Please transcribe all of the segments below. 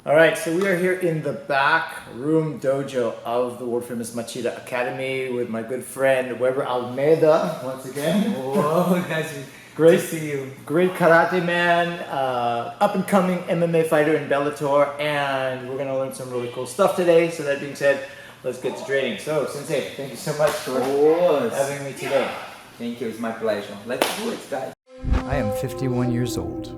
All right, so we are here in the back room dojo of the world famous Machida Academy with my good friend Weber Almeida once again. Whoa, nice Great to see you. Great karate man, up and coming MMA fighter in Bellator, and we're gonna learn some really cool stuff today. So that being said, let's get to training. So Sensei, thank you so much for having me today. Thank you, it's my pleasure. Let's do it, guys. I am 51 years old.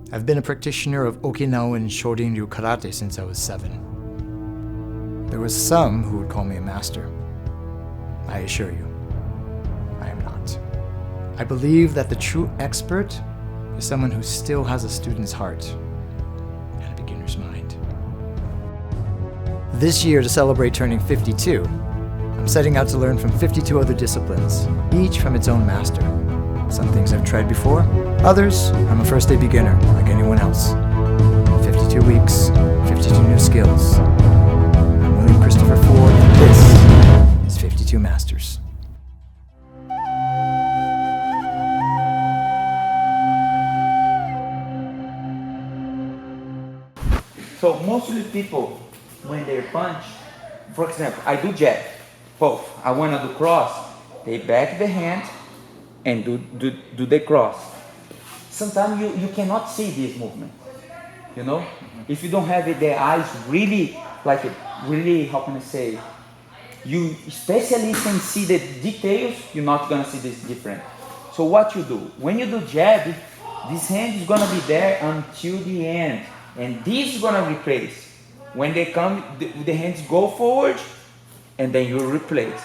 I've been a practitioner of Okinawan Shorin-ryu karate since I was 7. There was some who would call me a master. I assure you, I am not. I believe that the true expert is someone who still has a student's heart and a beginner's mind. This year, to celebrate turning 52, I'm setting out to learn from 52 other disciplines, each from its own master. Some things I've tried before, others I'm a first-day beginner like anyone else. 52 weeks, 52 new skills. I'm William Christopher Ford, and this is 52 Masters. So mostly people, when they punch, for example, I do jab, both. I want to do cross, they back the hand and do the cross. Sometimes you cannot see this movement, you know? If you don't have the eyes really, really, how can I say, you especially can see the details, you're not gonna see this different. So what you do, when you do jab, this hand is gonna be there until the end, and this is gonna replace. When they come, the hands go forward, and then you replace.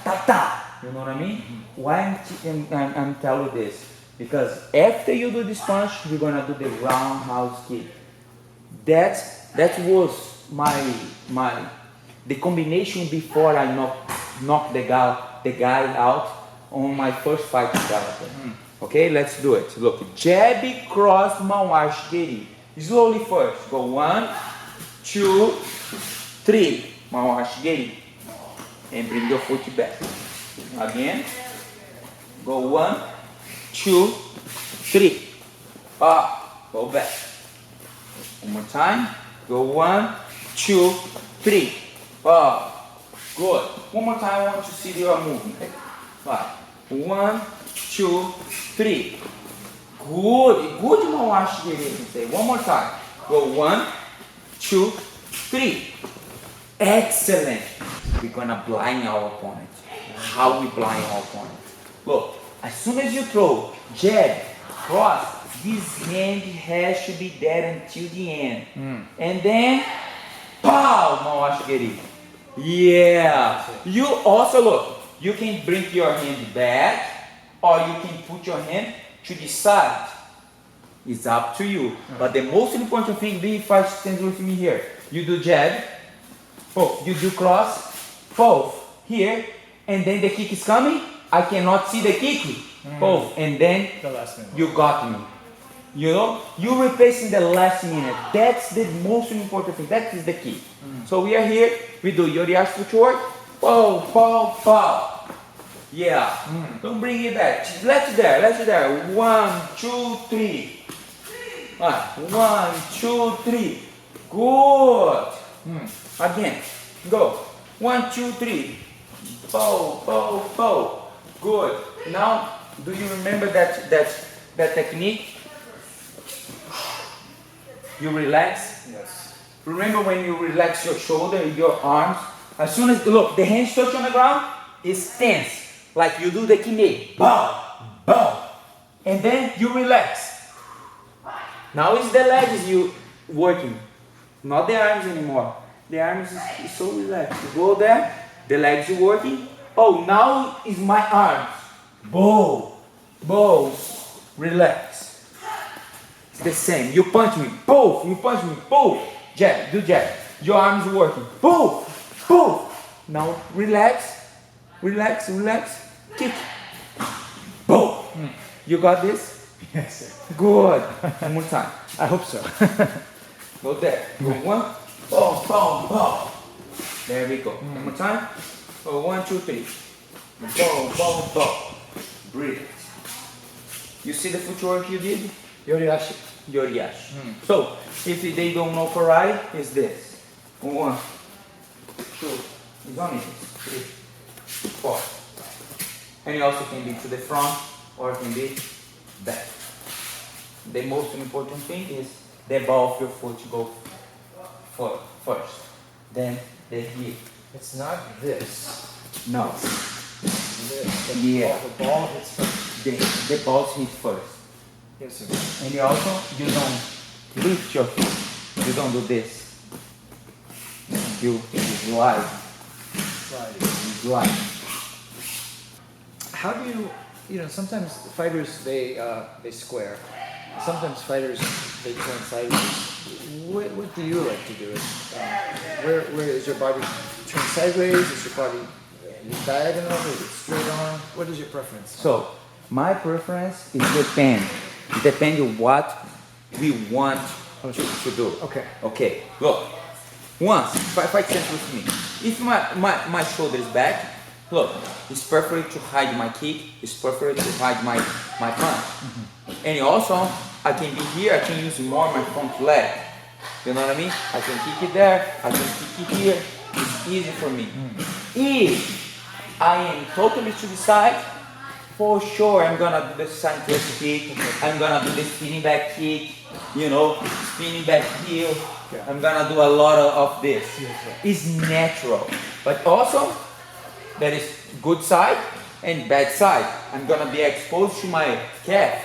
Ta-ta! You know what I mean? Why I'm telling you this? Because after you do this punch, you're gonna do the roundhouse kick. That was the combination before I knock the guy out on my first fight in Bellator. Okay, let's do it. Look, jab, cross, mão archeri. Slowly first. Go 1, 2, 3. Mão archeri. And bring your foot back. Again. Go 1, 2, 3. Up. Go back. One more time. Go 1, 2, 3. Up. Good. One more time. I want to see your movement. 1, 2, 3. Good. Good, mão archeri. One more time. Go 1, 2, 3. Excellent. We're gonna blind our opponent. How we blind our opponent? Look, as soon as you throw jab, cross, this hand has to be there until the end. And then, pow, mão archeri. Yeah. You also look. You can bring your hand back, or you can put your hand to the side. It's up to you. But the most important thing, be if I stand with me here. You do jab. Oh, you do cross. Both here, and then the kick is coming. I cannot see the kick. Both, and then you got me. You know, you replace in the last minute. That's the most important thing. That is the key. So we are here. We do Yoriashi footwork. Pow, pow, pow. Yeah. Don't bring it back. Let's there. 1, 2, 3. 1, 2, 3. Good. Again. Go. 1, 2, 3. Bow, bow, bow. Good. Now, do you remember that technique? You relax. Yes. Remember when you relax your shoulder, your arms. As soon as look, the hands touch on the ground, it's tense. Like you do the kime. Bow, bow, and then you relax. Now it's the legs you working, not the arms anymore. The arms is so relaxed. You go there, the legs are working. Oh, now is my arms. Bow, bow, relax. It's the same. You punch me, both. You punch me, both. Jab, do jab. Your arms are working. Both, both. Now relax, relax, relax. Kick. Both. You got this? Yes, sir. Good. One more time. I hope so. Go there. Go 1. Boom, boom, boom. There we go. One more time. Oh, 1, 2, 3. Boom, boom, boom. Breathe. You see the footwork you did? Yoriashi. Yoriashi. So, if they don't know karate, it's this. 1, 2, it's only this. 3, 4. And it also can be to the front or it can be back. The most important thing is the ball of your foot go first. Then the hip. It's not this. No. This. Yeah. The ball hits first. The balls hit first. Yes, sir. And you also, you don't lift your foot. You don't do this. You slide. Slide. How do you, sometimes fighters, they square. Sometimes fighters, they turn sideways. What do you like to do? Where is your body turned sideways? Is your body diagonal? Is it straight on? What is your preference? So, my preference is depend. It depends on what we want to do. Okay. Okay, look. Once, fight sense with me. If my shoulder is back, look, it's perfect to hide my kick, it's perfect to hide my punch. And also, I can be here, I can use more my front leg. You know what I mean? I can kick it there, I can kick it here. It's easy for me. If I am totally to the side, for sure I'm gonna do the side twist kick, I'm gonna do the spinning back kick, spinning back heel. I'm gonna do a lot of this. It's natural. But also, there is good side and bad side. I'm gonna be exposed to my calf.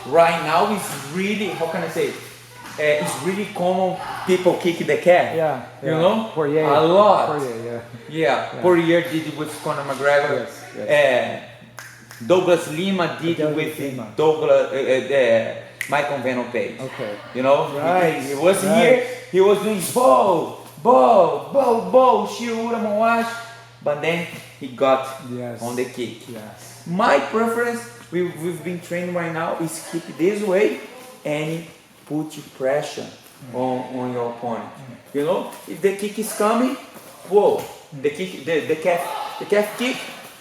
Right now it's really, how can I say, it's really common people kick the calf. Yeah. You know? Poirier. A lot. Poirier, Yeah. Poirier did it with Conor McGregor. Yes. Douglas Lima did it with Michael Venom Page. Okay. Right. He was here, he was doing bow, Shiura Moash, but then he got on the kick. Yes. My preference, we've been training right now, is keep this way and put pressure on your opponent. If the kick is coming, whoa, the calf kick,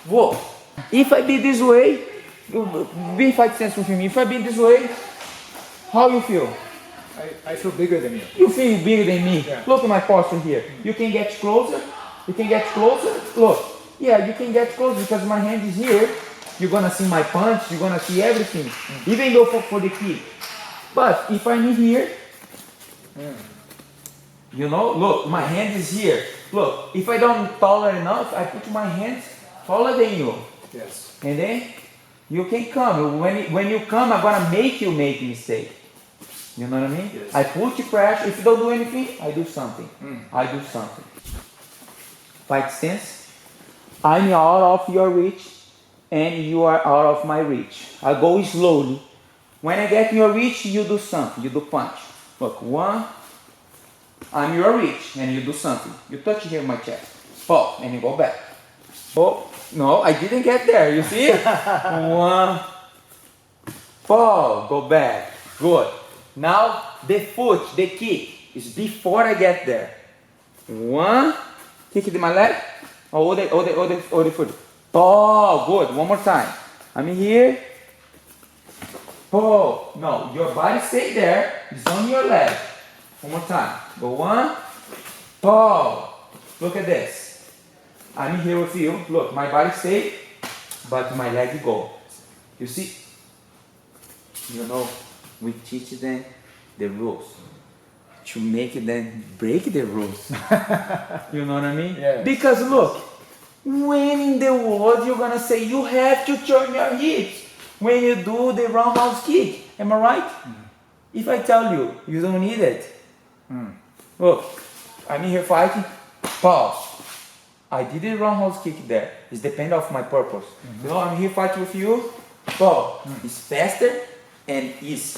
whoa. If I be this way, be fight sense with me. If I be this way, how you feel? I feel bigger than you. You feel bigger than me. Yeah. Look at my posture here. You can get closer. Look. Yeah, you can get closer because my hand is here. You're gonna see my punch. You're gonna see everything. Even though for the kick. But if I'm here, look, my hand is here. Look, if I don't taller enough, I put my hands taller than you. Yes. And then you can come. When you come, I'm gonna make you make a mistake. You know what I mean? Yes. I put you pressure. If you don't do anything, I do something. Fight stance. I'm out of your reach, and you are out of my reach. I go slowly. When I get in your reach, you do something. You do punch. Look, 1. I'm your reach, and you do something. You touch here my chest. Oh, and you go back. Oh, no, I didn't get there. You see? 1. Fall, go back. Good. Now, the foot, the kick, is before I get there. 1, kick with my leg. Hold the foot. Oh, good. One more time. I'm here. Oh, no, your body stay there. It's on your leg. One more time. Go 1. Oh, look at this. I'm here with you. Look, my body stay, but my leg go. You see? We teach them the rules to make them break the rules. You know what I mean? Yes. Because look, when in the world you're gonna say you have to turn your hips when you do the roundhouse kick? Am I right? If I tell you, you don't need it. Look, I'm here fighting. Pause. I did a roundhouse kick there. It's depend of my purpose. I'm here fighting with you. Pause. It's faster and is,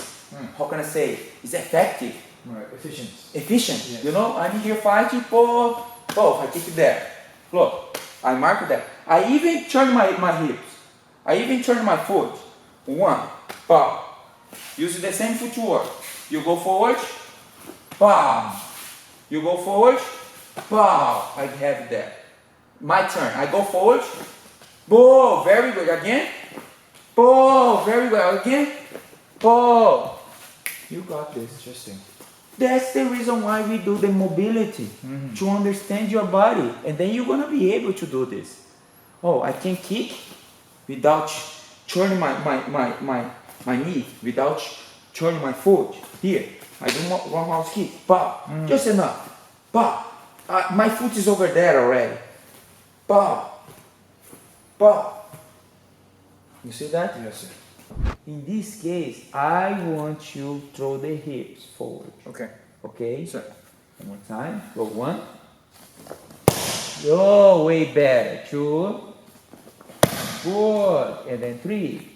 how can I say, it's effective. Right. Efficient. Yes. I'm here fighting. I kick it there. Look, I mark that. I even turn my hips. I even turn my foot. 1, pow. Use the same footwork. You go forward, pow. You go forward, pow. I have it there. My turn. I go forward. Boom. Very good. Again. Boom. Very good. Again. Boom. You got this. Interesting. That's the reason why we do the mobility, to understand your body. And then you're gonna be able to do this. Oh, I can kick without turning my knee, without turning my foot. Here, I do one house kick. Pow. Just enough. Pow. My foot is over there already. Pow. Pow. You see that? Yes, sir. In this case, I want you to throw the hips forward. Okay. Okay? Sir. One more time. Go 1. Oh, way better. 2. Good. And then 3.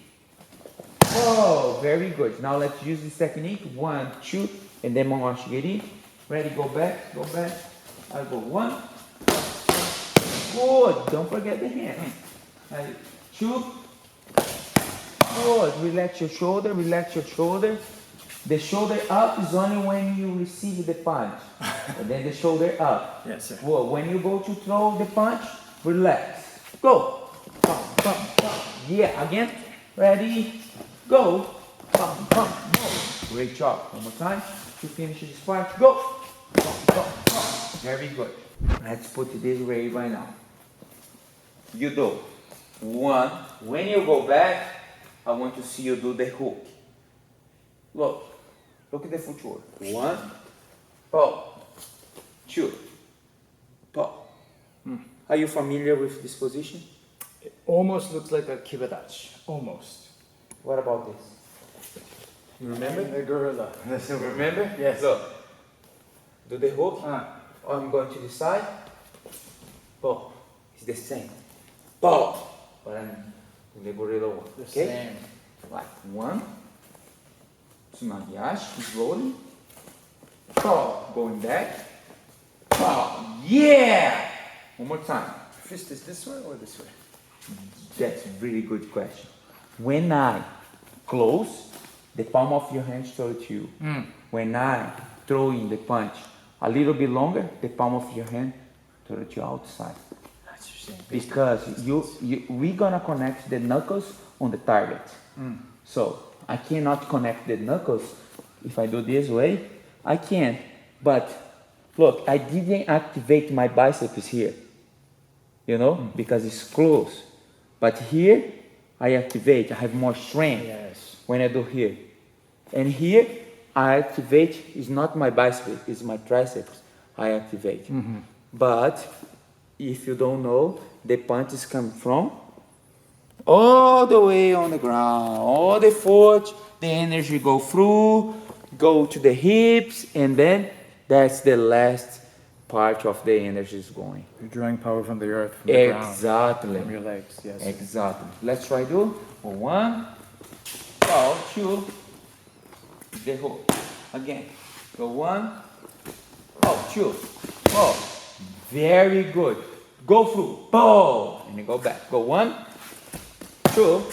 Oh, very good. Now let's use this technique. 1, 2, and then Machida. Ready? Go back. Go back. I go 1. Good. Don't forget the hand. 2. Good. Relax your shoulder. Relax your shoulder. The shoulder up is only when you receive the punch. And then the shoulder up. Yes, sir. Well, when you go to throw the punch, relax. Go. Bum, bum, bum. Yeah, again. Ready? Go. Bum, bum, bum. Great job. One more time. To finish this part. Go. Bum, bum, bum. Very good. Let's put it this way right now. You do 1. When you go back, I want to see you do the hook. Look. Look at the footwork. 1. Pull. 2. Pull. Are you familiar with this position? It almost looks like a kibadachi. Almost. What about this? You remember? The gorilla. Remember? Yes. Look. Do the hook. I'm going to the side. Pull. It's the same. Pull. But I'm in the gorilla one. The Okay? same. Like 1. Tsunagiashi. Slowly. Pull. Going back. Pull. Yeah! One more time. Fist is this way or this way? That's a really good question. When I close, the palm of your hand towards you. When I throw in the punch a little bit longer, the palm of your hand towards your outside. That's interesting. Because we're gonna connect the knuckles on the target. So I cannot connect the knuckles. If I do this way, I can. But look, I didn't activate my biceps here. You know, because it's close. But here, I activate. I have more strength when I do here. And here, I activate. It's not my biceps. It's my triceps. I activate. But if you don't know, the punches come from all the way on the ground, all the foot. The energy go through, go to the hips, and then that's the last part of the energy is going. You're drawing power from the earth, from the ground, Exactly. from your legs. Yes. Exactly. Let's try do 1. Go 2. The hook. Again. Go 1. Oh, 2. Oh. Very good. Go through. Boom. And then go back. Go 1. 2.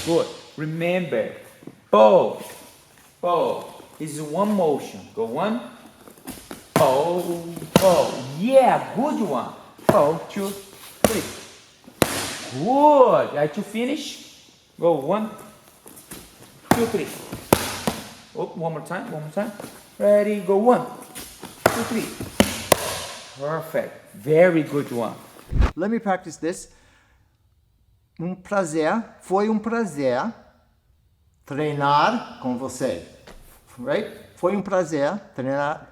Good. Remember. Boom. Boom. This is one motion. Go 1. Oh, yeah, good one. 2, 3. Good. To finish, go 1, 2, 3. Oh, one more time. Ready, go 1, 2, 3. Perfect. Very good one. Let me practice this. Foi prazer treinar com você. Right? Foi prazer treinar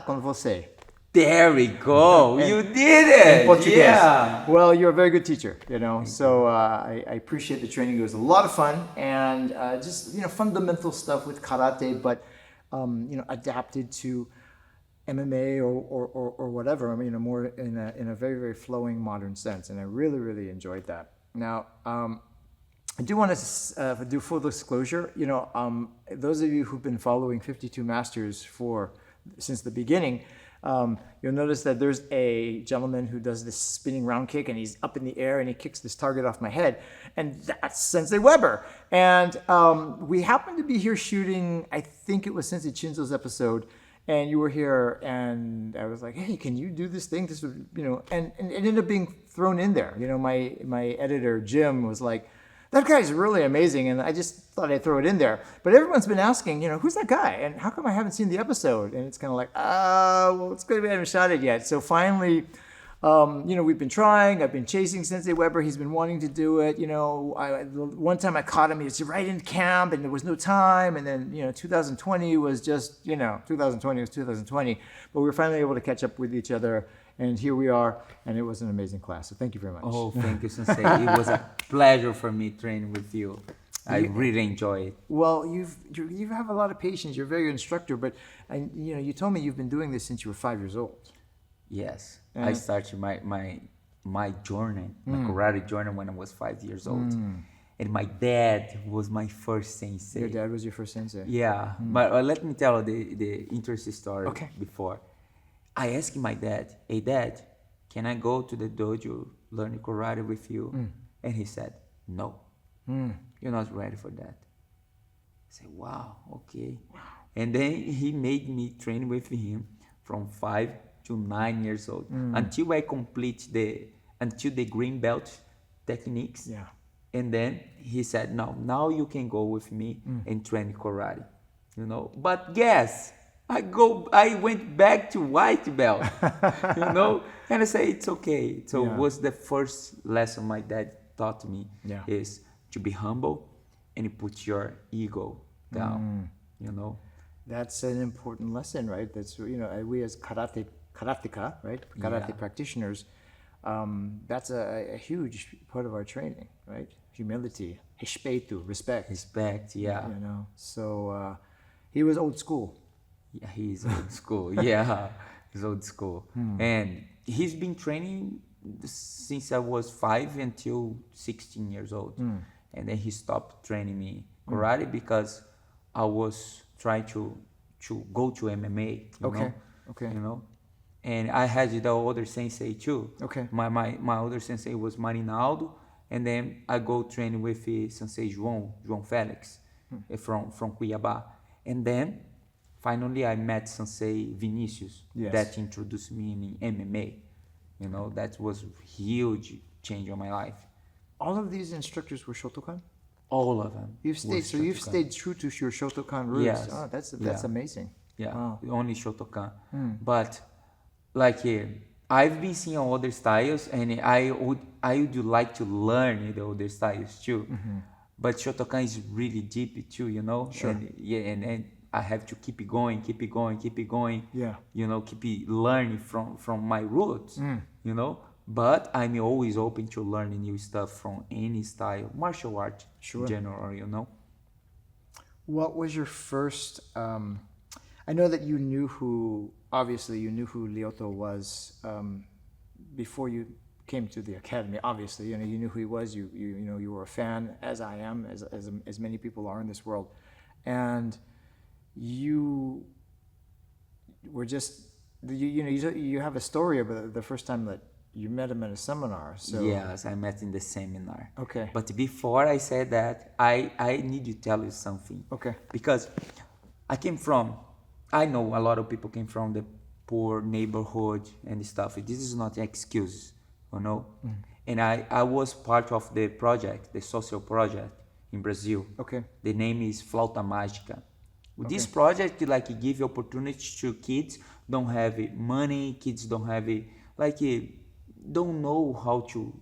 com você. There we go. You did it. In Portuguese. Yeah. Well, you're a very good teacher, you know. So I appreciate the training. It was a lot of fun and just fundamental stuff with karate, but adapted to MMA or whatever. I mean, more in a very, very flowing modern sense, and I really, really enjoyed that. Now, I do want to do full disclosure. Those of you who've been following 52 Masters since the beginning, you'll notice that there's a gentleman who does this spinning round kick, and he's up in the air and he kicks this target off my head, and that's Sensei Weber. And we happened to be here shooting, I think it was Sensei Chinzo's episode, and you were here, and I was like, hey, can you do this thing? This would, and it ended up being thrown in there. My editor Jim was like, that guy's really amazing, and I just thought I'd throw it in there. But everyone's been asking, who's that guy, and how come I haven't seen the episode? And it's kind of like, well, it's good we haven't shot it yet. So finally, we've been trying. I've been chasing Sensei Weber. He's been wanting to do it. One time I caught him. He was right in camp, and there was no time. And then 2020 was just 2020 was 2020. But we were finally able to catch up with each other. And here we are, and it was an amazing class. So thank you very much. Oh, thank you, Sensei. It was a pleasure for me training with you. I really enjoy it. Well, you have a lot of patience. You're a very good instructor, but you told me you've been doing this since you were 5 years old. Yes, I started my journey, my karate journey when I was 5 years old. And my dad was my first sensei. Your dad was your first sensei? Yeah, but let me tell the interesting story before. I asked my dad, hey dad, can I go to the dojo learn karate with you? And he said, no, you're not ready for that. I said, wow, okay. And then he made me train with him from 5 to 9 years old until I complete the green belt techniques. Yeah. And then he said, no, now you can go with me and train karate. But guess, I went back to white belt, and I say, it's okay. So it was the first lesson my dad taught me is to be humble and put your ego down, That's an important lesson, right? That's, we as karateka, right? Karate practitioners, that's a huge part of our training, right? Humility, respeito, respect. Respect, yeah. So he was old school. Yeah, he's old school. Yeah, he's old school. And he's been training since I was 5 until 16 years old. And then he stopped training me karate because I was trying to go to MMA. Okay. And I had the older sensei too. Okay. My older sensei was Marinaldo, and then I go train with Sensei João Félix from Cuiabá. And then finally I met Sensei Vinicius that introduced me in MMA. That was a huge change in my life. All of these instructors were Shotokan? All of them. You've stayed true to your Shotokan roots. Yes. Oh, that's amazing. Yeah, wow. Only Shotokan. But I've been seeing other styles, and I would like to learn the other styles too. But Shotokan is really deep too, Sure. And I have to keep it going. Yeah. Keep learning from my roots. But I'm always open to learning new stuff from any style, martial art in general. What was your first? I know that you knew who Lyoto was before you came to the academy. Obviously, you knew who he was. You were a fan, as I am, as many people are in this world, and you were just you have a story about the first time that you met him at a seminar. So yes, I met in the seminar. Okay. But before I said that, I need to tell you something. Okay. Because I know a lot of people came from the poor neighborhood and stuff. This is not an excuse, And I was part of the project, the social project in Brazil. Okay. The name is Flauta Mágica. This project give opportunity to kids don't have money, kids don't have don't know how to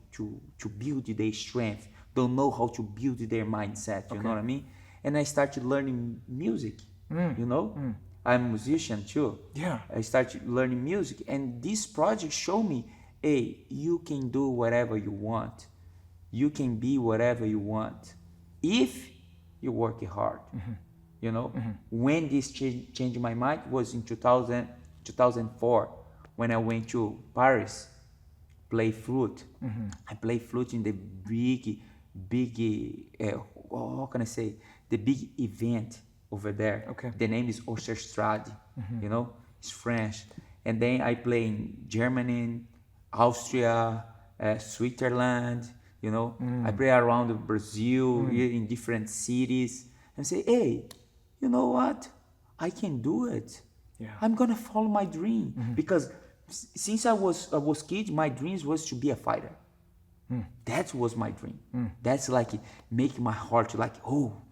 build their strength, don't know how to build their mindset, you know what I mean? And I started learning music, I'm a musician too. Yeah. I started learning music, and this project showed me, hey, you can do whatever you want. You can be whatever you want if you work hard. When this changed my mind was in 2004 when I went to Paris, play flute. I play flute in the big, how can I say, the big event over there. Okay. The name is Osterstrade, it's French. And then I play in Germany, Austria, Switzerland, I play around Brazil, in different cities, and say, hey, you know what? I can do it. Yeah. I'm gonna follow my dream because since I was kid, my dreams was to be a fighter. That was my dream. That's like make my heart like, oh,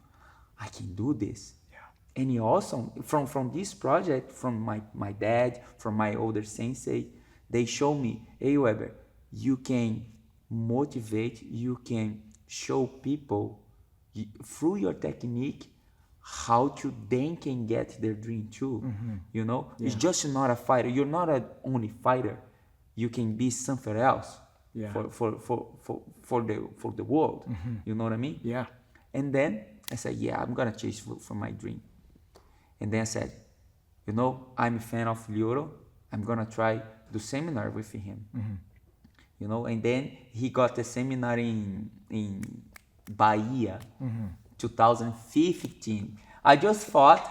I can do this. And he also, from this project, from my dad, from my older sensei, they show me, hey Weber, you can motivate, you can show people through your technique how to then can get their dream too. You know, it's just not a fighter. You're not an only fighter. You can be something else for the world. You know what I mean? Yeah. And then I said, yeah, I'm gonna chase for my dream. And then I said, you know, I'm a fan of Lyoto. I'm gonna try the seminar with him. You know, and then he got the seminar in Bahia, 2015. I just fought,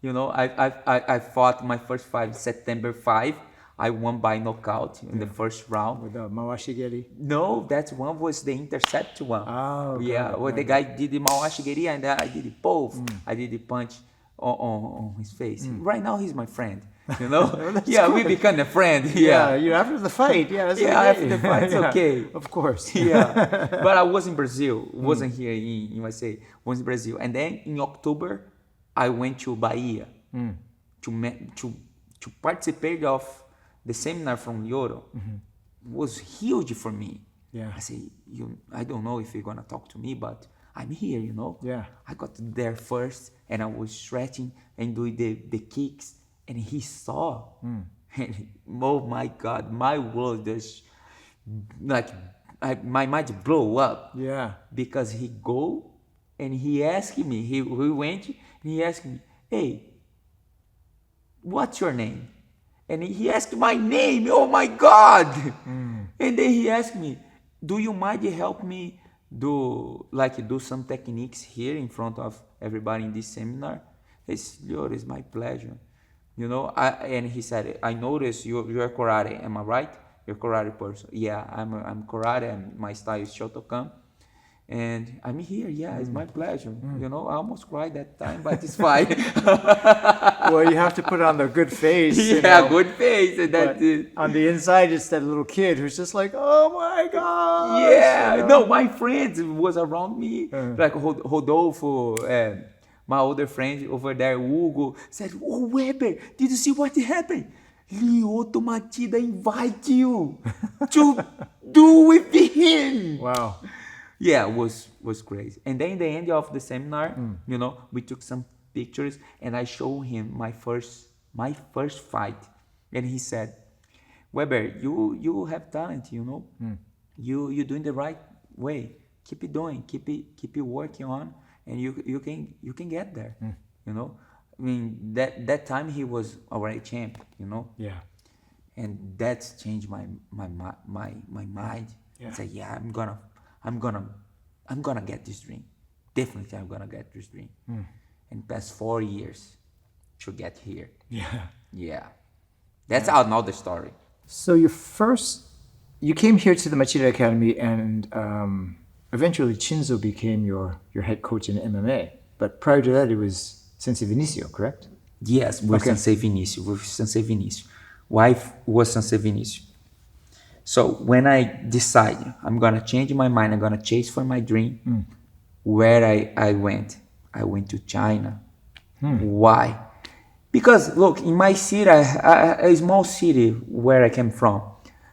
you know, I fought my first fight September 5. I won by knockout in the first round. With the Mawashigiri. No, that one was the intercept one. Oh, yeah, where the guy did the Mawashigiri and I did the both. I did the punch on his face. Right now he's my friend. You know? Yeah, we become a friend. Yeah, you after the fight. Yeah, that's yeah, okay. after the fight, it's okay. Of course. Yeah, but I was in Brazil. Wasn't here in USA. Was in Brazil, and then in October, I went to Bahia to participate of the seminar from Lyoto. Was huge for me. Yeah. I say, I don't know if you're gonna talk to me, but I'm here. You know. Yeah. I got there first, and I was stretching and doing the kicks, and he saw. And, oh my God, my world just like my mind blow up. Yeah. Because he go and he asked me, he went and he asked me, hey, what's your name? And he asked my name. Oh my God. And then he asked me, do you mind help me do some techniques here in front of everybody in this seminar? It's my pleasure. You know, and he said, I noticed you're karate. Am I right? You're a karate person. Yeah, I'm karate, and my style is Shotokan. And I'm here. Yeah, it's my pleasure. You know, I almost cried that time, but it's fine. Well, you have to put on the good face. Yeah, you know? good face. And that's it. On the inside, it's that little kid who's just like, oh my God. Yeah, you know? no, my friends was around me, like Rodolfo, my older friend over there, Hugo, said, oh, Weber, did you see what happened? Lyoto Machida invite you to do with him. Wow. Yeah, it was crazy. And then in the end of the seminar, you know, we took some pictures and I showed him my first fight. And he said, Weber, you have talent, you know. You're doing the right way. Keep it doing. Keep it working on, and you can get there. You know. I mean that time he was already champ. You know. Yeah. And that's changed my mind. Yeah. I said, yeah, I'm gonna get this dream. Definitely, I'm gonna get this dream. And past 4 years to get here. Yeah. Yeah. That's another story. So you came here to the Machida Academy, and eventually Chinzo became your head coach in MMA. But prior to that, it was Sensei Vinicio, correct? Yes, with Sensei Vinicio. Wife was Sensei Vinicio. So when I decided I'm gonna change my mind, I'm gonna chase for my dream, where I went to China. Why? Because look, in my city, a small city where I came from,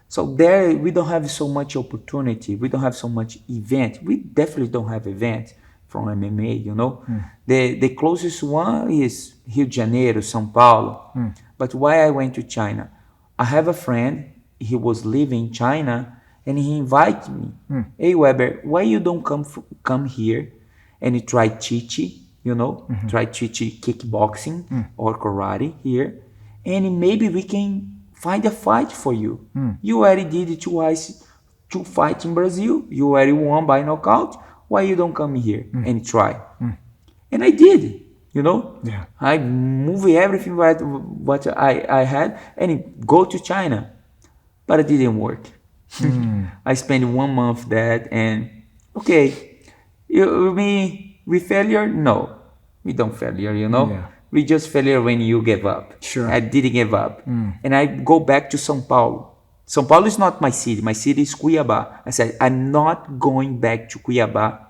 so there we don't have so much opportunity. We don't have so much event. We definitely don't have event from MMA. You know, the closest one is Rio de Janeiro, São Paulo. But why I went to China? I have a friend. He was living in China, and he invited me. Hey Weber, why you don't come here and you try Chichi? You know, try Chichi kickboxing or karate here, and maybe we can find a fight for you. You already did two fights in Brazil. You already won by knockout. Why you don't come here and try? And I did. You know, I moved everything what I had and go to China. But it didn't work. I spent 1 month there, and okay, we failure? No, we don't failure. You know, we just failure when you give up. Sure, I didn't give up, and I go back to São Paulo. São Paulo is not my city. My city is Cuiabá. I said, I'm not going back to Cuiabá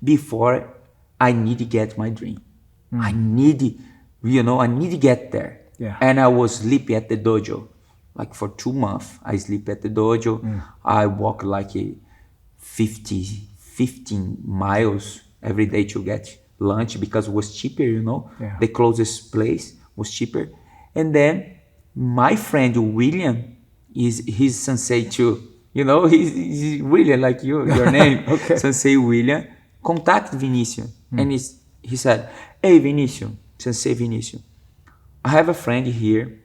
before I need to get my dream. I need, I need to get there. Yeah. And I was sleeping at the dojo. Like for 2 months, I sleep at the dojo. I walk like 15 miles every day to get lunch because it was cheaper, Yeah. The closest place was cheaper. And then my friend William is his sensei too. He's William, like your name. Okay. Sensei William contacted Vinicius. And he said, hey Vinicius, Sensei Vinicius, I have a friend here.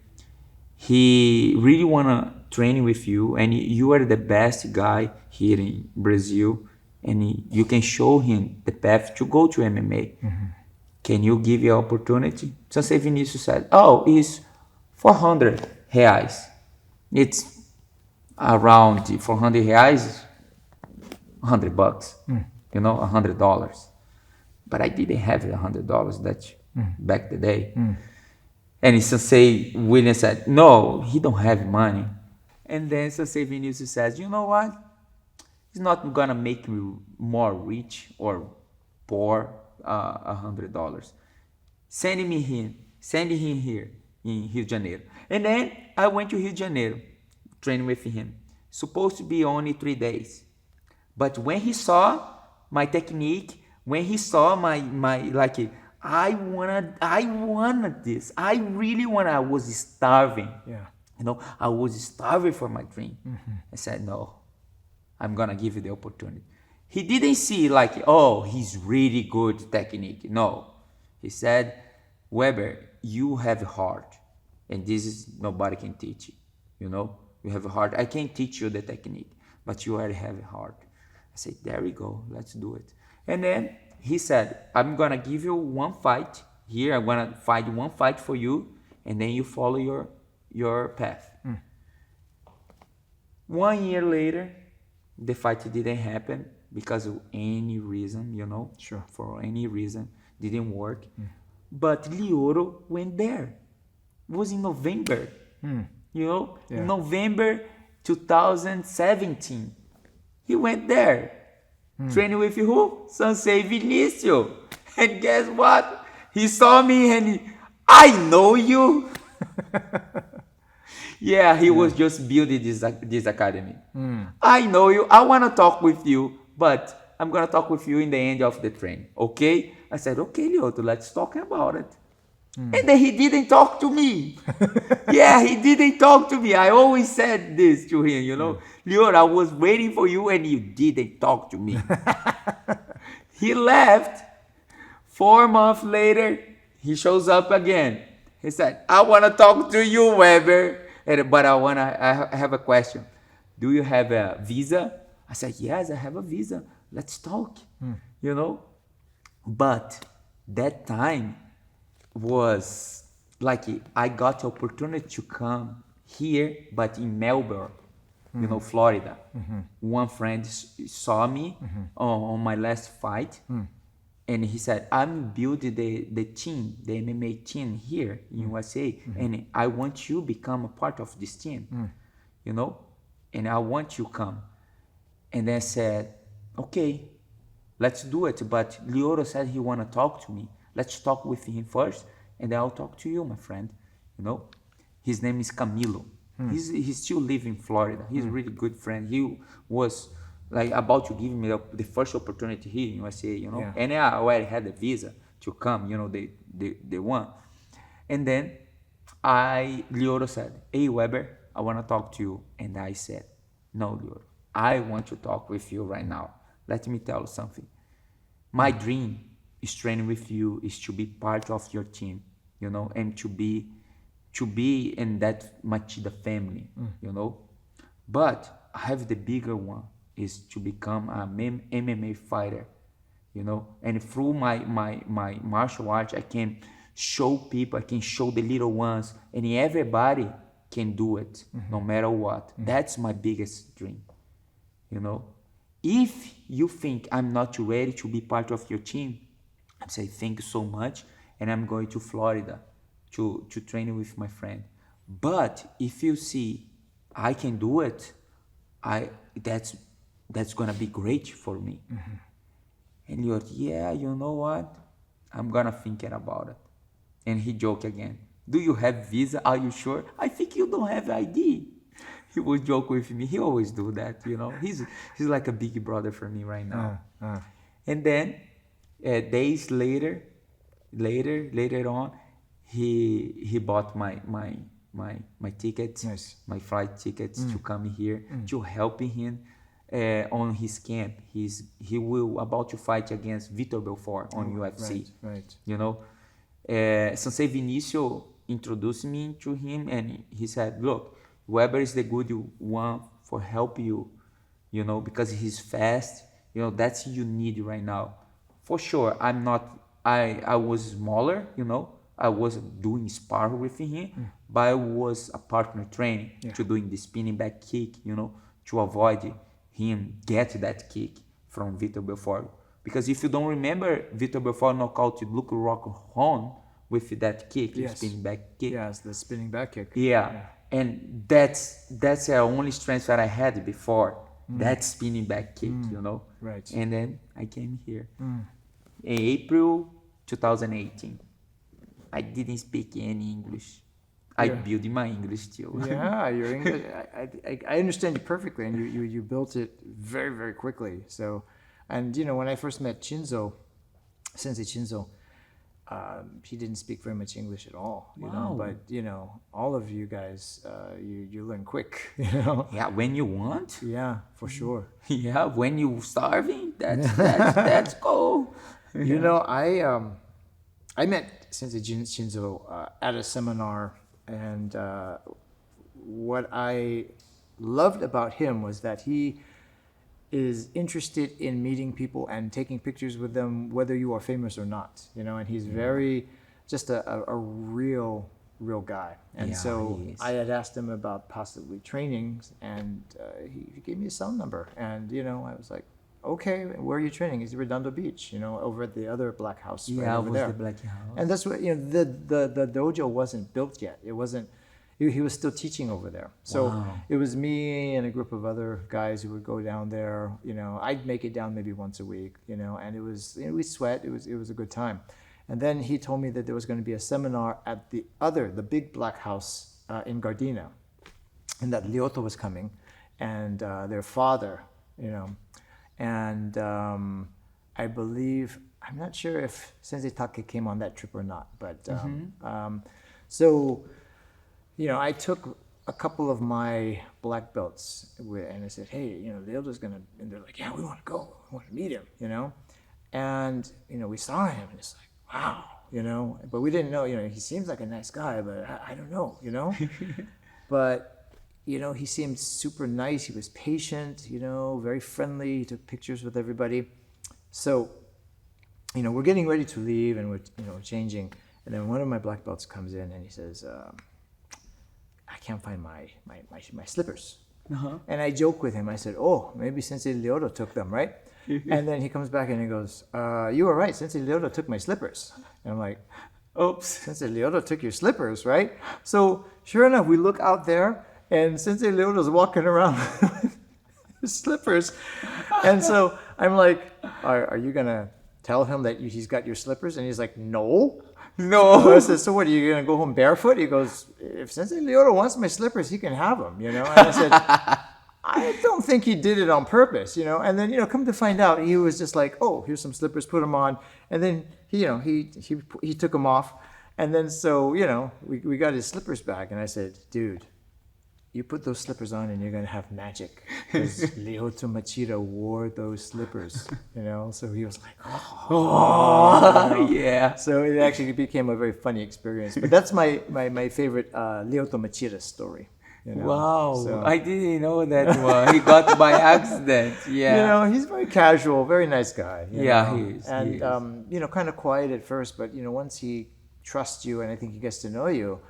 He really wanna train with you, and you are the best guy here in Brazil, and you can show him the path to go to MMA. Can you give your opportunity? Sensei Vinicius said, oh, it's 400 reais. It's around 400 reais, $100, $100. But I didn't have $100 that back the day. And Sensei William said, no, he don't have money. And then Sensei Vinicius says, you know what? It's not gonna make me more rich or poor, $100. Send him here in Rio de Janeiro. And then I went to Rio de Janeiro, train with him. Supposed to be only 3 days. But when he saw my technique, when he saw my like, I wanted this. I really wanted. I was starving. Yeah. I was starving for my dream. I said, no, I'm gonna give you the opportunity. He didn't see like, oh, he's really good technique. No, he said, Weber, you have heart, and this is nobody can teach you. You have a heart. I can't teach you the technique, but you already have a heart. I said, there we go. Let's do it. And then he said, I'm gonna give you one fight here. I'm gonna fight one fight for you, and then you follow your path. 1 year later, the fight didn't happen because of any reason, Sure. For any reason, didn't work. But Lioro went there. It was in November. Yeah. In November 2017. He went there. Training with who? Sensei Vinicius. And guess what? He saw me and I know you. Yeah, he was just building this academy. I know you. I want to talk with you, but I'm going to talk with you in the end of the training. Okay? I said, okay, Lyoto, let's talk about it. And then he didn't talk to me. Yeah, he didn't talk to me. I always said this to him, Lyoto, I was waiting for you and you didn't talk to me. He left. 4 months later, he shows up again. He said, I want to talk to you, Weber. But I have a question. Do you have a visa? I said, yes, I have a visa. Let's talk, But that time was like I got the opportunity to come here, but in Melbourne, Florida. One friend saw me on my last fight. And he said, I'm building the team, the MMA team here in USA, and I want you to become a part of this team, and I want you to come. And then I said, okay, let's do it. But Lyoto said he want to talk to me. Let's talk with him first, and then I'll talk to you, my friend. His name is Camilo. He's still living in Florida. He's a really good friend. He was like about to give me the first opportunity here in USA, Yeah. And I already had a visa to come, they won. And then Lyoto said, hey Weber, I want to talk to you. And I said, no, Lyoto, I want to talk with you right now. Let me tell you something. My dream is training with you, is to be part of your team, and to be in that Machida family, But I have the bigger one, is to become a MMA fighter, and through my martial arts, I can show people, I can show the little ones, and everybody can do it, no matter what. That's my biggest dream, If you think I'm not ready to be part of your team, I say thank you so much, and I'm going to Florida to train with my friend. But if you see I can do it, that's gonna be great for me. And you're, yeah, you know what? I'm gonna think about it. And he joked again. Do you have visa? Are you sure? I think you don't have ID. He would joke with me. He always do that, you know. He's like a big brother for me right now. And then days later on, he bought my tickets, Nice. my flight tickets to come here to help him on his camp. He will about to fight against Vitor Belfort on UFC. Right. You know, Sensei Vinicio introduced me to him, and he said, "Look, Weber is the good one for help you, you know, because he's fast. You know, that's you need right now. For sure, I'm not. I was smaller, you know. I was doing spar with him, but I was a partner training to doing the spinning back kick, you know, to avoid him get that kick from Vitor Belfort. Because if you don't remember, Vitor Belfort knockout Luke Rock Horn with that kick, spinning back kick. Yeah, it's the spinning back kick. Yeah. And that's the only strength that I had before. That spinning back kick, you know. Right. And then I came here in April 2018. I didn't speak any English. I built my English still. Yeah, your English. I understand you perfectly, and you built it very, very quickly. So, and you know, when I first met Sensei Chinzo, he didn't speak very much English at all. You know, but you know, all of you guys, you learn quick. You know. Yeah, when you want. Yeah, for sure. Yeah, when you starving, that's cool. You know, I met Sensei Shinzo at a seminar, and what I loved about him was that he is interested in meeting people and taking pictures with them, whether you are famous or not. You know, and he's very just a real guy. And so I had asked him about possibly trainings, and he gave me a cell number, and you know, I was like, okay, where are you training? He's Redondo Beach, you know, over at the other black house. Yeah, over was there. the black house. And that's what, you know, the dojo wasn't built yet. It wasn't, he was still teaching over there. So it was me and a group of other guys who would go down there. You know, I'd make it down maybe once a week, you know, and it was, you know, we'd sweat. It was a good time. And then he told me that there was going to be a seminar at the big black house in Gardena, and that Lyoto was coming, and their father, you know. And I believe, I'm not sure if Sensei Take came on that trip or not, but so, you know, I took a couple of my black belts and I said, hey, you know, Leoto's gonna, and they're like, yeah, we want to go, we want to meet him, you know. And, you know, we saw him and it's like, wow, you know, but we didn't know, you know, he seems like a nice guy, but I don't know, you know. But you know, he seemed super nice. He was patient, you know, very friendly. He took pictures with everybody. So, you know, we're getting ready to leave and we're, you know, changing. And then one of my black belts comes in and he says, I can't find my slippers. And I joke with him. I said, oh, maybe Sensei Lyoto took them, right? And then he comes back and he goes, you were right. Sensei Lyoto took my slippers. And I'm like, oops, Sensei Lyoto took your slippers, right? So sure enough, we look out there, and Sensei Lyoto's walking around with his slippers. And so I'm like, are you going to tell him that he's got your slippers? And he's like, no. So I said, so what, are you going to go home barefoot? He goes, if Sensei Lyoto wants my slippers, he can have them, you know? And I said, I don't think he did it on purpose, you know? And then, you know, come to find out, he was just like, oh, here's some slippers, put them on. And then, he, you know, he took them off. And then so, you know, we got his slippers back. And I said, dude, you put those slippers on and you're going to have magic, because Lyoto Machida wore those slippers, you know? So he was like, oh, you know? Yeah. So it actually became a very funny experience. But that's my favorite Lyoto Machida story. You know? Wow, so, I didn't know that one. He got by accident. Yeah. You know, he's very casual, very nice guy. You know? He is. And, he is. You know, kind of quiet at first, but, you know, once he trusts you and I think he gets to know you,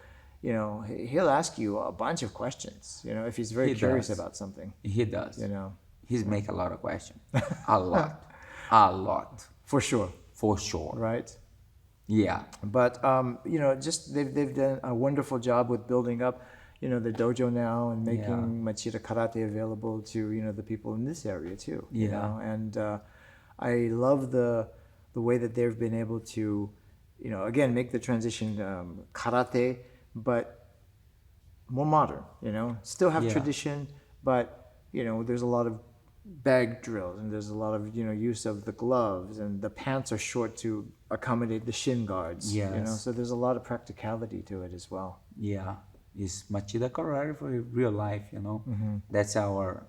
you know, he'll ask you a bunch of questions, you know, if he's very curious about something. He does. You know. He's make a lot of questions. A lot. A lot. For sure. For sure. Right? Yeah. But, you know, just they've done a wonderful job with building up. the dojo now and making Yeah. Machida Karate available to, the people in this area too. Yeah. And I love the way that they've been able to, again, make the transition karate, but more modern, still have Yeah. tradition, but, there's a lot of bag drills and there's a lot of, use of the gloves and the pants are short to accommodate the shin guards, Yes. so there's a lot of practicality to it as well. Yeah, it's Machida Karate for real life, That's our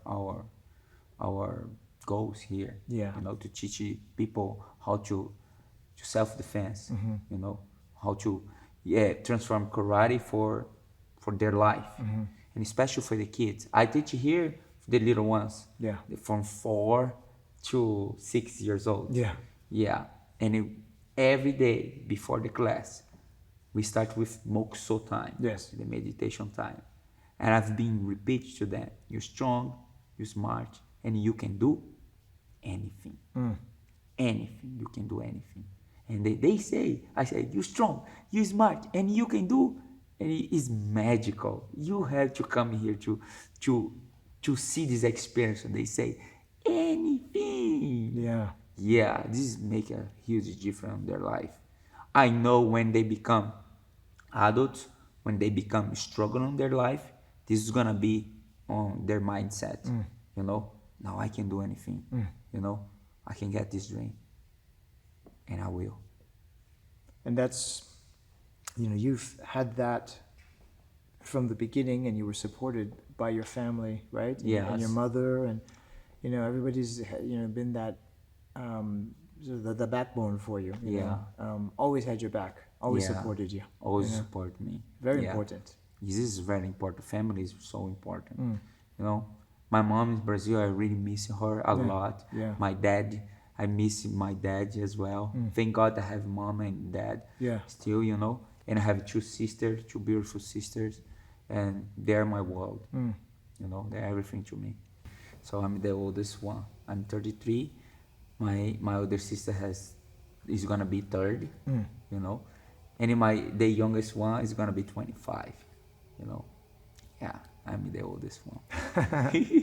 goals here. Yeah. To teach people how to self defense. How to transform karate for their life, and especially for the kids. I teach here for the little ones. Yeah. From 4 to 6 years old. Yeah. Yeah, and every day before the class, we start with mokso time. Yes. The meditation time. And I've been repeating to them, you're strong, you're smart, and you can do anything. Anything, you can do anything. And they say, I say, you're strong, you're smart, and you can do, and it is magical. You have to come here to see this experience. And they say, anything. Yeah. Yeah, this make a huge difference in their life. I know when they become adults, when they become struggling in their life, this is gonna be on their mindset. Now I can do anything. I can get this dream, and I will. And that's, you've had that from the beginning and you were supported by your family, right? Yes. And your mother and, everybody's, been that, sort of the backbone for you. Yeah. Always had your back, always Yeah. supported you. Always support me. Very Yeah. important. This is very important. Family is so important. My mom in Brazil, I really miss her a lot. Yeah. My dad, I miss my dad as well. Thank God I have mom and dad. Yeah. Still, and I have 2 sisters, 2 beautiful sisters, and they're my world. They're everything to me. So I'm the oldest one. I'm 33. My older sister is gonna be 30. And the youngest one is gonna be 25. Yeah, I'm the oldest one.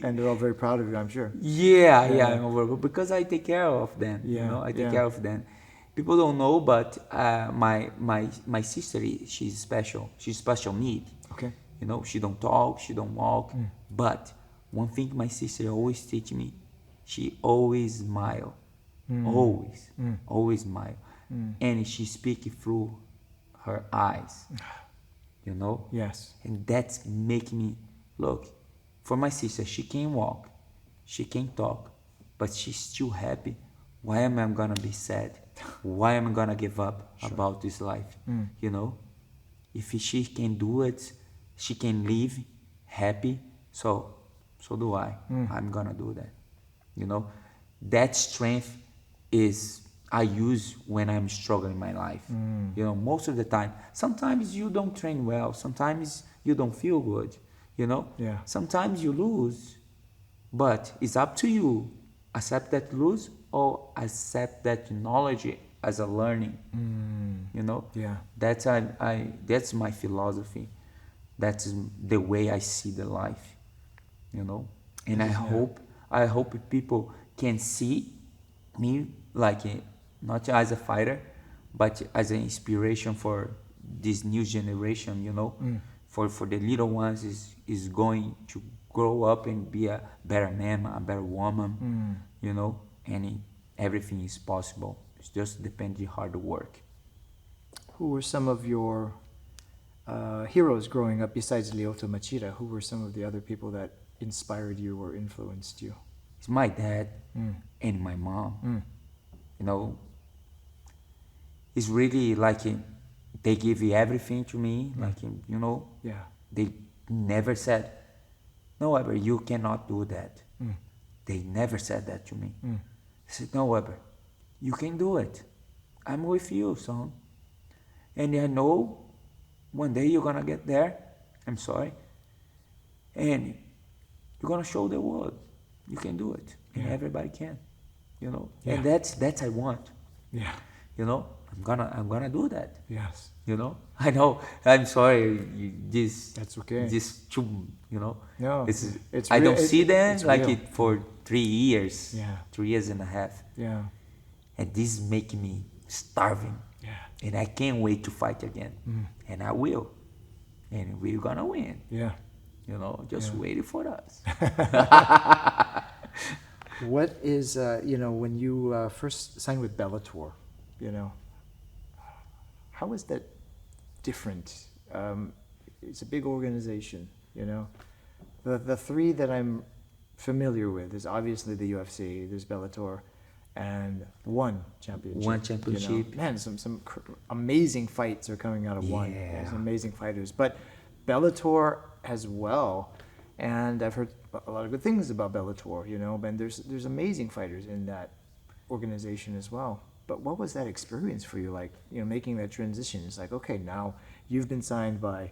And they're all very proud of you, I'm sure. Yeah, I'm over because I take care of them. Yeah, I take care of them. People don't know, but my sister, she's special. She's special need. Okay. She don't talk, she don't walk. But one thing my sister always teach me, she always smile. Always smile. And she speak through her eyes. Yes. And that's make me look. For my sister, she can walk, she can talk, but she's still happy. Why am I gonna be sad? Why am I gonna give up about this life? If she can do it, she can live happy. So do I. I'm gonna do that. That strength is I use when I'm struggling in my life. Most of the time. Sometimes you don't train well. Sometimes you don't feel good. Yeah. Sometimes you lose, but it's up to you. Accept that lose or accept that knowledge as a learning. Yeah. That's my philosophy. That's the way I see the life. And I hope people can see me like not as a fighter, but as an inspiration for this new generation. For the little ones is going to grow up and be a better man, a better woman. And everything is possible. It just depends on hard work. Who were some of your heroes growing up besides Lyoto Machida? Who were some of the other people that inspired you or influenced you? It's my dad and my mom. It's really like they give everything to me. Yeah. They never said, no, Weber, you cannot do that. They never said that to me. They said, no, Weber, you can do it. I'm with you, son. And I know one day you're gonna get there. I'm sorry. And you're gonna show the world you can do it. And everybody can. Yeah. And that's I want. Yeah. I'm gonna do that. Yes. You know, I know. I'm sorry. That's okay. This too. You know. No, I don't see them like real. it for 3 years. Yeah. 3 years and a half. Yeah. And this is making me starving. Yeah. And I can't wait to fight again. And I will. And we're gonna win. Yeah. You know, just waiting for us. What is, when you first signed with Bellator, how was that different? It's a big organization, The three that I'm familiar with is obviously the UFC, there's Bellator, and one championship. One championship. Man, some amazing fights are coming out of one. Yeah. Some amazing fighters. But Bellator as well, and I've heard a lot of good things about Bellator, and there's amazing fighters in that organization as well. But what was that experience for you like, making that transition? It's like, okay, now you've been signed by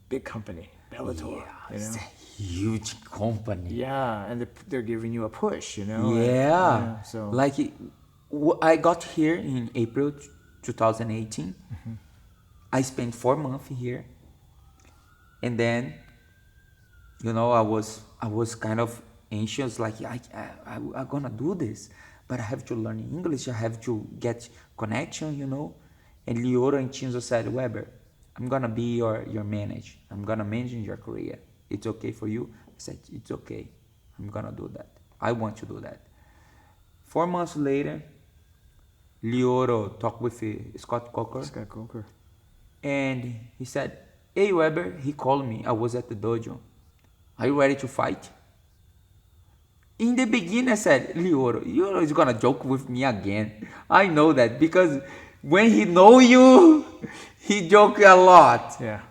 big company, Bellator, It's a huge company. Yeah, and they're giving you a push, Yeah. So Like, I got here in April 2018. I spent 4 months here. And then, I was kind of anxious, like, I'm gonna do this, but I have to learn English, I have to get connection, And Lioro and Chinzo said, Weber, I'm gonna be your manager. I'm gonna manage your career. It's okay for you? I said, it's okay. I'm gonna do that. I want to do that. 4 months later, Lioro talked with Scott Coker. And he said, hey Weber, he called me. I was at the dojo. Are you ready to fight? In the beginning, I said, Lioro is gonna joke with me again. I know that because when he know you, he joke a lot. Yeah.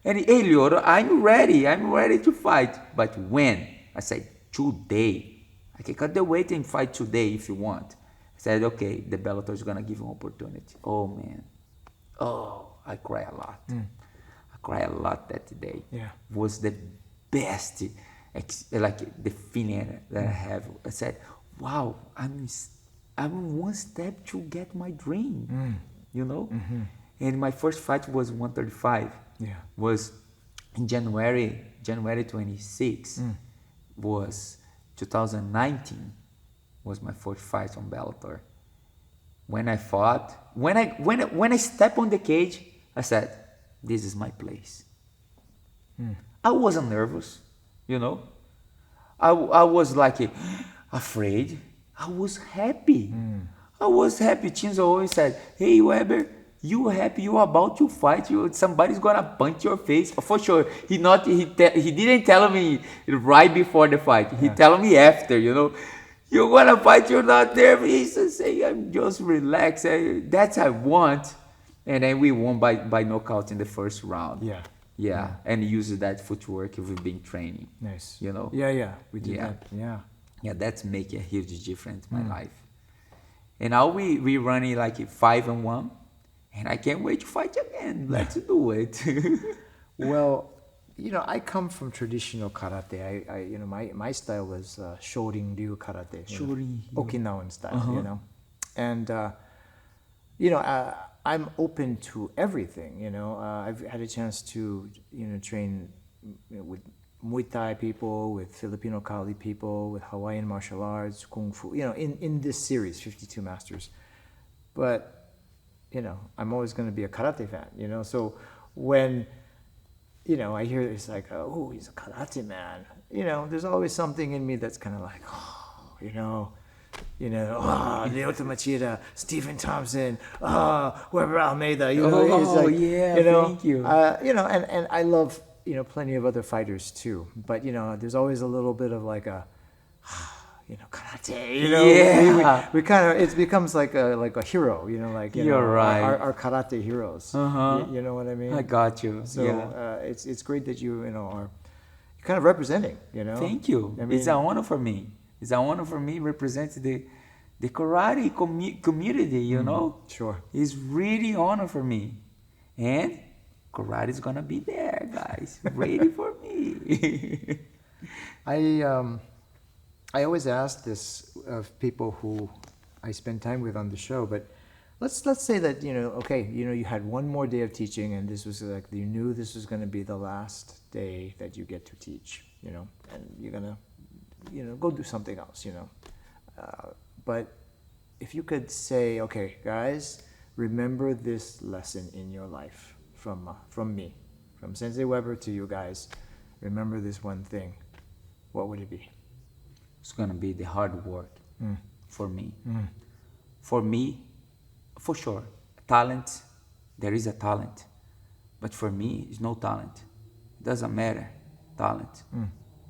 And hey Lioro, I'm ready to fight. But when? I said, today. I can cut the weight and fight today if you want. I said, okay, the Bellator is gonna give you an opportunity. Oh man. Oh, I cry a lot. I cry a lot that day. Yeah. Was the best, like the feeling that I have. I said, wow, I'm one step to get my dream, And my first fight was 135. Yeah. Was in January 26. Was 2019. Was my first fight on Bellator. When I fought, when I stepped on the cage, I said, this is my place. I wasn't nervous, I was like afraid. I was happy. I was happy. Chinzo always said, hey Weber, you happy? You about to fight? Somebody's gonna punch your face for sure. He didn't tell me right before the fight. He tell me after. You're gonna fight. You're not nervous. I say I'm just relaxed. That's I want. And then we won by knockout in the first round. Yeah. And use that footwork we've been training. Nice. Yeah. We did that. Yeah. Yeah, that's make a huge difference in my life. And now we running like 5-1, and I can't wait to fight again. Let's do it. Well, I come from traditional karate. My style was Shorin-ryu karate. Okinawan style, And, I'm open to everything, I've had a chance to, train with Muay Thai people, with Filipino Kali people, with Hawaiian martial arts, Kung Fu, in this series, 52 Masters. But, I'm always going to be a karate fan, So when, I hear it's like, oh, he's a karate man, there's always something in me that's kind of like, Lyoto Machida, Stephen Thompson, Weber Almeida, thank you. And I love, plenty of other fighters too. But, there's always a little bit of like a, karate, we kind of, it becomes like a hero, You're right. Our karate heroes. You know what I mean? I got you. So it's great that you, are kind of representing, Thank you. I mean, it's an honor for me. It's an honor for me represent the karate community, Sure. It's really honor for me. And karate is going to be there, guys. Ready for me. I always ask this of people who I spend time with on the show, but let's say that, okay, you had one more day of teaching, and this was like, you knew this was going to be the last day that you get to teach, and you're going to, go do something else, but if you could say, okay, guys, remember this lesson in your life from me, from Sensei Weber to you guys, remember this one thing, what would it be? It's gonna be the hard work for me. For me, for sure, talent, there is a talent, but for me, it's no talent. It doesn't matter, talent.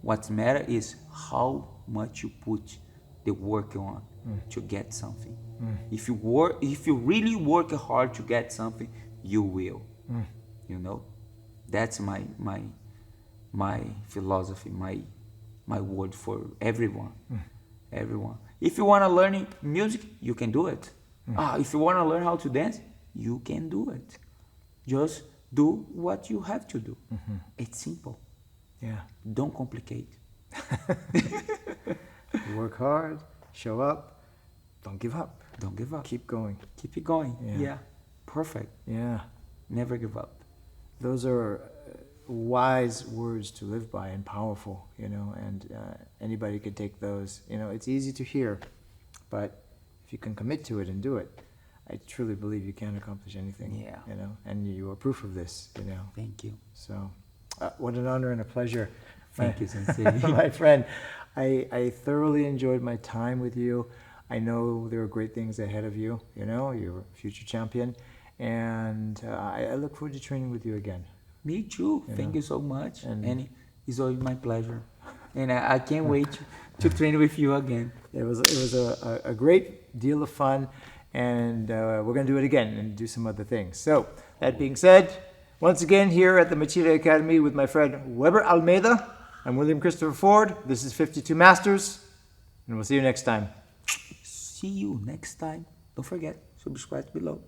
What matters is how much you put the work on to get something. If you really work hard to get something, you will. That's my philosophy, my word for everyone. Everyone. If you want to learn music, you can do it. If you want to learn how to dance, you can do it. Just do what you have to do. It's simple. Yeah. Don't complicate. Work hard, show up, don't give up. Don't give up. Keep going. Keep it going. Yeah. Yeah. Perfect. Yeah. Never give up. Those are wise words to live by and powerful, and anybody could take those. It's easy to hear, but if you can commit to it and do it, I truly believe you can accomplish anything. Yeah. And you are proof of this, Thank you. So, what an honor and a pleasure. Thank you, Sensei. My friend, I thoroughly enjoyed my time with you. I know there are great things ahead of you. You're a future champion, and I look forward to training with you again. Me too. Thank you so much. And it's always my pleasure. And I can't wait to train with you again. It was a great deal of fun, and we're going to do it again and do some other things. So, that being said, once again here at the Machida Academy with my friend Weber Almeida, I'm William Christopher Ford. This is 52 Masters, and we'll see you next time. See you next time. Don't forget, subscribe below.